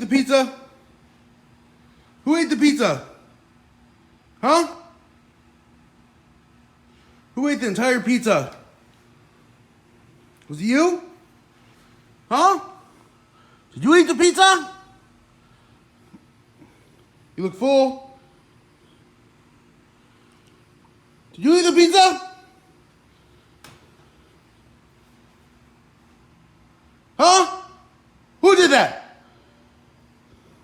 the pizza? Who ate the pizza? Huh? Who ate the entire pizza? Was it you? Huh? Did you eat the pizza? You look full. Did you eat the pizza?